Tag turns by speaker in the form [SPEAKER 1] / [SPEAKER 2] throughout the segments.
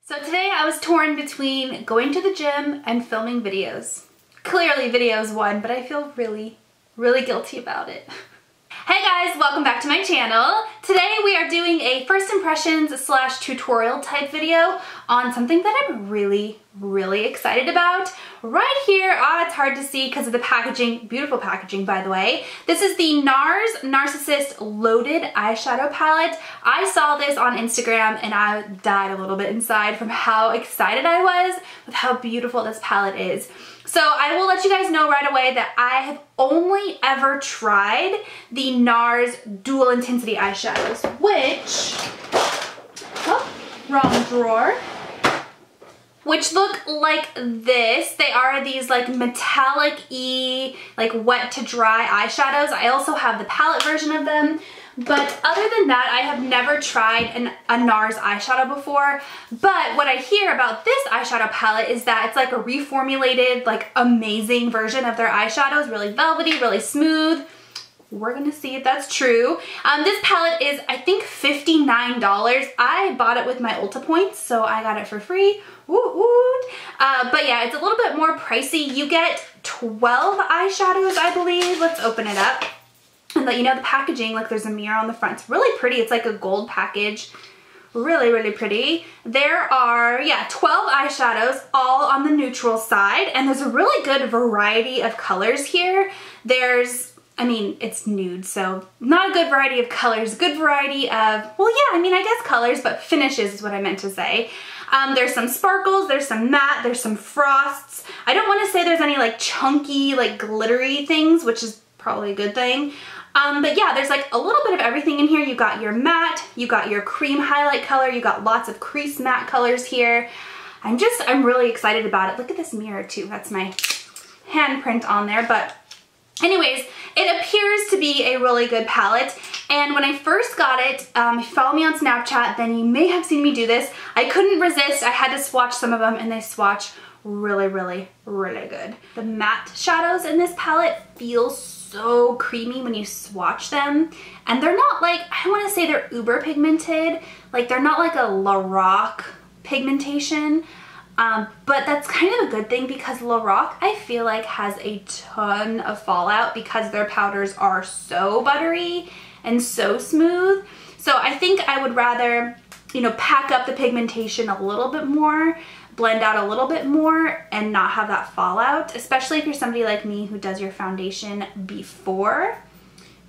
[SPEAKER 1] So today I was torn between going to the gym and filming videos. Clearly videos won, but I feel really guilty about it. Hey guys, welcome back to my channel. Today we are doing a first impressions / tutorial type video on something that I'm really excited about. Right here, it's hard to see because of the packaging, beautiful packaging by the way. This is the Nars Narcissist Loaded Eyeshadow Palette. I saw this on Instagram and I died a little bit inside from how excited I was with how beautiful this palette is. So I will let you guys know right away that I have only ever tried the Nars Dual Intensity eyeshadows, which, wrong drawer, which look like this. They are these like metallic-y, like wet to dry eyeshadows. I also have the palette version of them. But other than that, I have never tried a Nars eyeshadow before. But what I hear about this eyeshadow palette is that it's like a reformulated, like amazing version of their eyeshadows. Really velvety, really smooth. We're gonna see if that's true. This palette is, I think, $59. I bought it with my Ulta points, so I got it for free. Woot woot. But yeah, it's a little bit more pricey. You get 12 eyeshadows, I believe. Let's open it up and let you know the packaging. Like, there's a mirror on the front. It's really pretty. It's like a gold package. Really pretty. There are, 12 eyeshadows, all on the neutral side, and there's a really good variety of colors here. There's, I mean, it's nude, so not a good variety of colors, good variety of, well, yeah, I mean, I guess colors, but finishes is what I meant to say. There's some sparkles, there's some matte, there's some frosts. I don't want to say there's any like chunky, like glittery things, which is probably a good thing. But yeah, there's like a little bit of everything in here. You got your matte, you got your cream highlight color, you got lots of crease matte colors here. I'm really excited about it. Look at this mirror too. That's my handprint on there. But anyways, it appears to be a really good palette. And when I first got it, if you follow me on Snapchat, then you may have seen me do this. I couldn't resist. I had to swatch some of them and they swatch really good. The matte shadows in this palette feel so creamy when you swatch them, and they're not like, I want to say they're uber pigmented, like they're not like a Lorac pigmentation, but that's kind of a good thing because Lorac, I feel like, has a ton of fallout because their powders are so buttery and so smooth. So I think I would rather, you know, pack up the pigmentation a little bit more, blend out a little bit more, and not have that fallout, especially if you're somebody like me who does your foundation before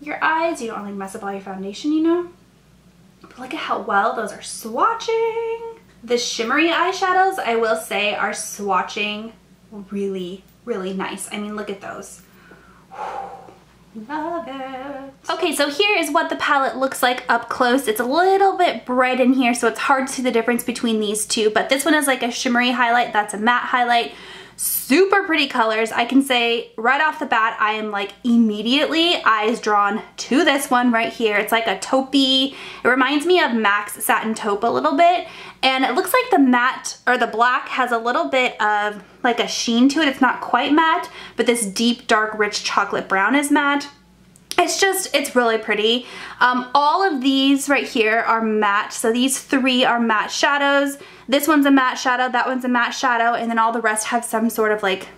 [SPEAKER 1] your eyes. You don't really mess up all your foundation, you know? But look at how well those are swatching. The shimmery eyeshadows, I will say, are swatching really nice. I mean, look at those. Love it. Okay, so here is what the palette looks like up close. It's a little bit bright in here, so it's hard to see the difference between these two, but this one is like a shimmery highlight, that's a matte highlight. Super pretty colors. I can say right off the bat, I am like immediately eyes drawn to this one right here. It's like a taupey, it reminds me of MAC's Satin Taupe a little bit, and it looks like the matte, or the black, has a little bit of like a sheen to it. It's not quite matte, but this deep, dark, rich chocolate brown is matte. It's really pretty. All of these right here are matte. So these three are matte shadows. This one's a matte shadow, that one's a matte shadow, and then all the rest have some sort of like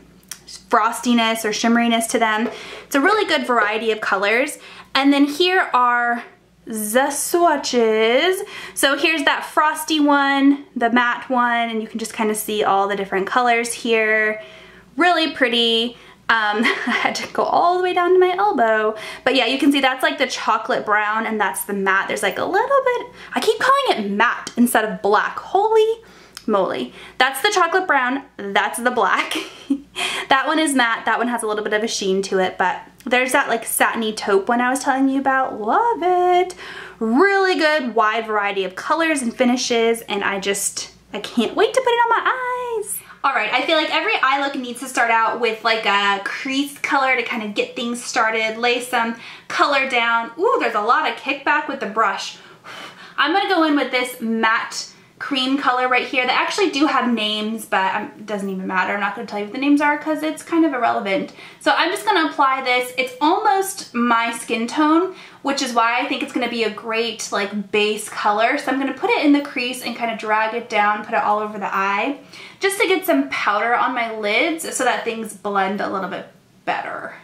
[SPEAKER 1] frostiness or shimmeriness to them. It's a really good variety of colors. And then here are the swatches. So here's that frosty one, the matte one, and you can just kind of see all the different colors here. Really pretty. I had to go all the way down to my elbow. But yeah, you can see that's like the chocolate brown and that's the matte. There's like a little bit, I keep calling it matte instead of black. Holy moly. That's the chocolate brown, that's the black. That one is matte, that one has a little bit of a sheen to it, but there's that like satiny taupe one I was telling you about. Love it. Really good wide variety of colors and finishes, and I can't wait to put it on my eyes. Alright, I feel like every eye look needs to start out with like a crease color to kind of get things started, lay some color down. Ooh, there's a lot of kickback with the brush. I'm going to go in with this matte cream color right here. They actually do have names, but it doesn't even matter. I'm not going to tell you what the names are because it's kind of irrelevant. So I'm just going to apply this. It's almost my skin tone, which is why I think it's going to be a great like base color. So I'm going to put it in the crease and kind of drag it down, put it all over the eye, just to get some powder on my lids so that things blend a little bit better.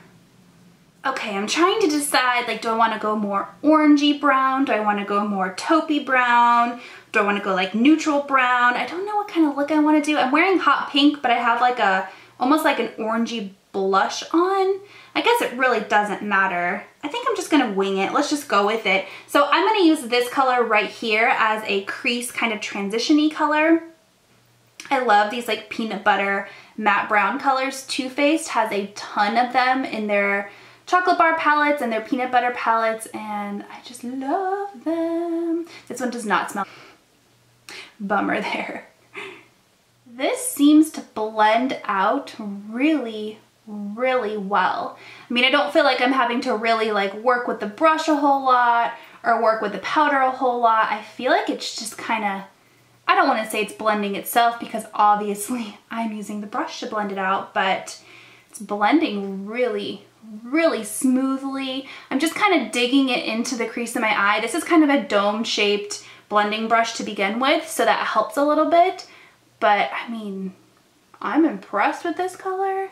[SPEAKER 1] Okay, I'm trying to decide, like, do I want to go more orangey brown? Do I want to go more taupey brown? Do I want to go like neutral brown? I don't know what kind of look I want to do. I'm wearing hot pink, but I have like almost like an orangey blush on. I guess it really doesn't matter. I think I'm just going to wing it. Let's just go with it. So I'm going to use this color right here as a crease kind of transition-y color. I love these like peanut butter matte brown colors. Too Faced has a ton of them in their chocolate bar palettes and their peanut butter palettes, and I just love them. This one does not smell. Bummer there. This seems to blend out really, really well. I mean, I don't feel like I'm having to really like work with the brush a whole lot or work with the powder a whole lot. I feel like it's just kind of, I don't want to say it's blending itself because obviously I'm using the brush to blend it out, but it's blending really, really smoothly. I'm just kind of digging it into the crease of my eye. This is kind of a dome-shaped blending brush to begin with, so that helps a little bit. But I mean, I'm impressed with this color.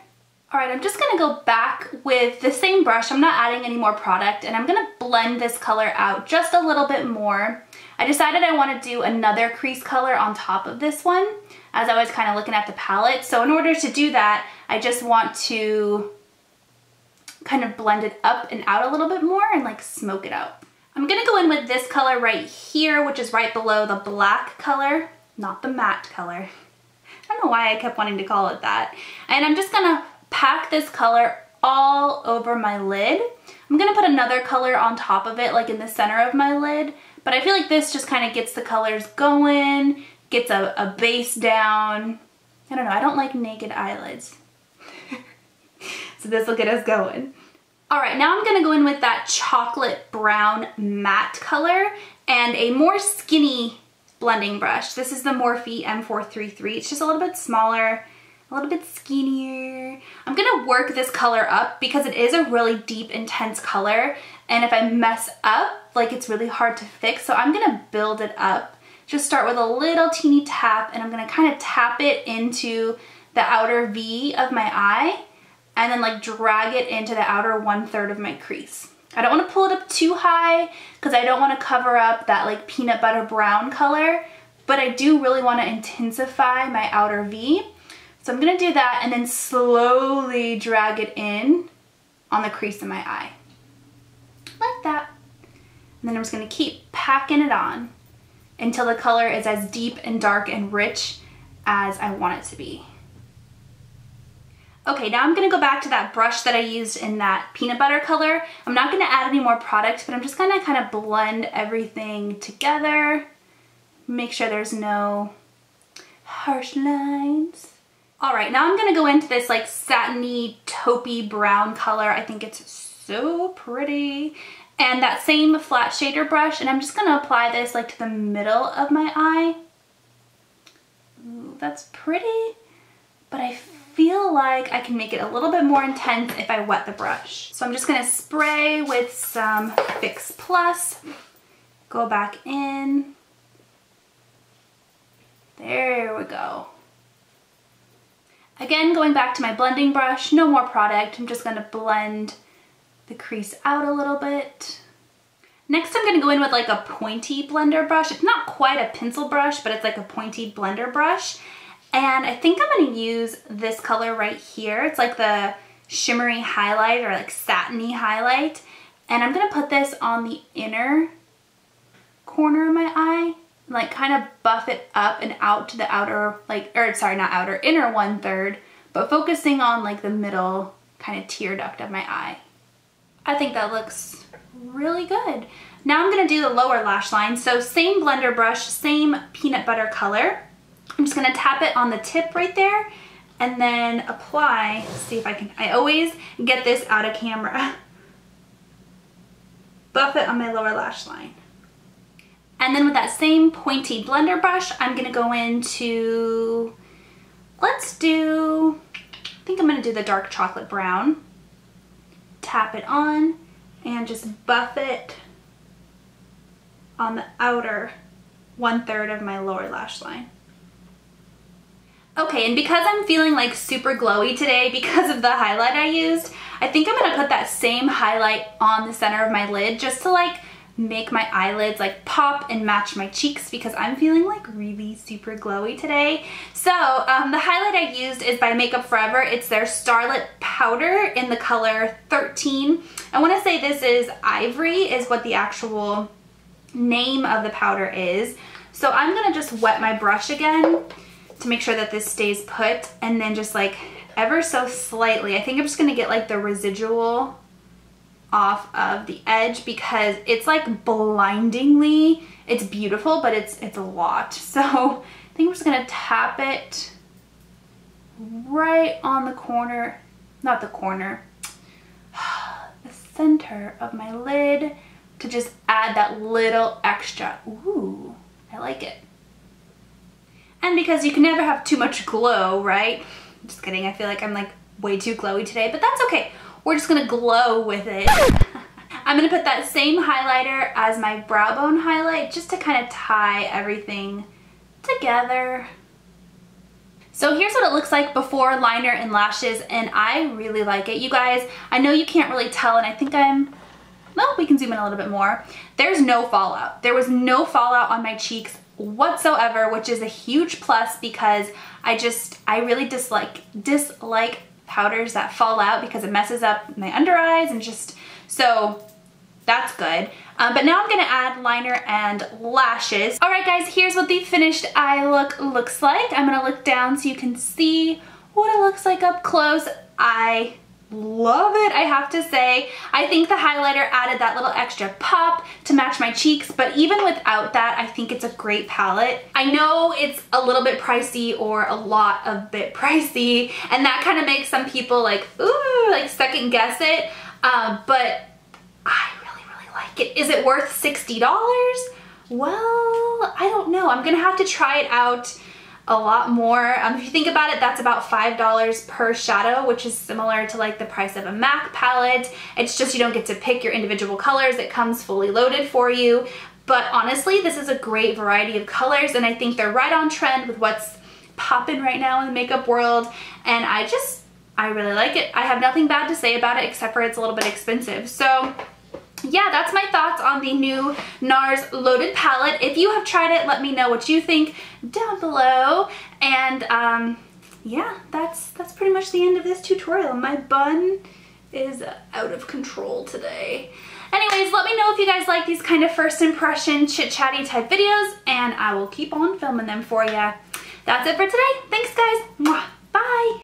[SPEAKER 1] All right, I'm just gonna go back with the same brush. I'm not adding any more product, and I'm gonna blend this color out just a little bit more. I decided I want to do another crease color on top of this one, as I was kind of looking at the palette. So in order to do that, I just want to kind of blend it up and out a little bit more and like smoke it out. I'm gonna go in with this color right here, which is right below the black color, not the matte color. I don't know why I kept wanting to call it that. And I'm just gonna pack this color all over my lid. I'm gonna put another color on top of it, like in the center of my lid, but I feel like this just kind of gets the colors going, gets a base down. I don't know, I don't like naked eyelids. So this will get us going. All right, now I'm gonna go in with that chocolate brown matte color and a more skinny blending brush. This is the Morphe M433. It's just a little bit smaller, a little bit skinnier. I'm gonna work this color up because it is a really deep, intense color. And if I mess up, like it's really hard to fix. So I'm gonna build it up. Just start with a little teeny tap, and I'm gonna kind of tap it into the outer V of my eye, and then like drag it into the outer 1/3 of my crease. I don't want to pull it up too high because I don't want to cover up that like peanut butter brown color, but I do really want to intensify my outer V. So I'm going to do that and then slowly drag it in on the crease of my eye. Like that. And then I'm just going to keep packing it on until the color is as deep and dark and rich as I want it to be. Okay, now I'm gonna go back to that brush that I used in that peanut butter color. I'm not gonna add any more product, but I'm just gonna kind of blend everything together. Make sure there's no harsh lines. All right, now I'm gonna go into this like satiny, taupey brown color. I think it's so pretty. And that same flat shader brush, and I'm just gonna apply this like to the middle of my eye. Ooh, that's pretty, but I feel like I can make it a little bit more intense if I wet the brush. So I'm just gonna spray with some Fix Plus, go back in. There we go. Again, going back to my blending brush, no more product. I'm just gonna blend the crease out a little bit. Next, I'm gonna go in with like a pointy blender brush. It's not quite a pencil brush, but it's like a pointy blender brush. And I think I'm gonna use this color right here. It's like the shimmery highlight or like satiny highlight. And I'm gonna put this on the inner corner of my eye, like kind of buff it up and out to the outer, like, or sorry, not outer, inner 1/3, but focusing on like the middle kind of tear duct of my eye. I think that looks really good. Now I'm gonna do the lower lash line. So same blender brush, same peanut butter color. I'm just gonna tap it on the tip right there and then apply, see if I can, I always get this out of camera. Buff it on my lower lash line. And then with that same pointy blender brush, I'm gonna go into, I think I'm gonna do the dark chocolate brown. Tap it on and just buff it on the outer 1/3 of my lower lash line. Okay, and because I'm feeling like super glowy today because of the highlight I used, I think I'm gonna put that same highlight on the center of my lid just to like make my eyelids like pop and match my cheeks because I'm feeling like really super glowy today. So the highlight I used is by Makeup Forever. It's their Starlet Powder in the color 13. I want to say this is Ivory is what the actual name of the powder is. So I'm gonna just wet my brush again to make sure that this stays put, and then just like ever so slightly, I think I'm just gonna get like the residual off of the edge because it's like blindingly, it's beautiful, but it's a lot. So I think I'm just gonna tap it right on the corner, not the corner, the center of my lid to just add that little extra. Ooh, I like it. And because you can never have too much glow, right? Just kidding, I feel like I'm like way too glowy today, but that's okay. We're just gonna glow with it. I'm gonna put that same highlighter as my brow bone highlight just to kind of tie everything together. So here's what it looks like before liner and lashes, and I really like it. You guys, I know you can't really tell, and I think well, we can zoom in a little bit more. There's no fallout. There was no fallout on my cheeks whatsoever, which is a huge plus because I really dislike powders that fall out because it messes up my under eyes and just, so that's good. But now I'm gonna add liner and lashes. All right guys, here's what the finished eye look looks like. I'm gonna look down so you can see what it looks like up close. I love it, I have to say. I think the highlighter added that little extra pop to match my cheeks, but even without that, I think it's a great palette. I know it's a little bit pricey or a lot of bit pricey, and that kind of makes some people like, ooh, like second guess it, but I really like it. Is it worth $60? Well, I don't know. I'm gonna have to try it out a lot more. If you think about it, that's about $5 per shadow, which is similar to like the price of a MAC palette. It's just you don't get to pick your individual colors. It comes fully loaded for you. But honestly, this is a great variety of colors, and I think they're right on trend with what's popping right now in the makeup world. And I really like it. I have nothing bad to say about it except for it's a little bit expensive. So yeah, that's my thoughts on the new Nars Loaded Palette. If you have tried it, let me know what you think down below. And yeah, that's pretty much the end of this tutorial. My bun is out of control today. Anyways, let me know if you guys like these kind of first impression chit-chatty type videos, and I will keep on filming them for you. That's it for today. Thanks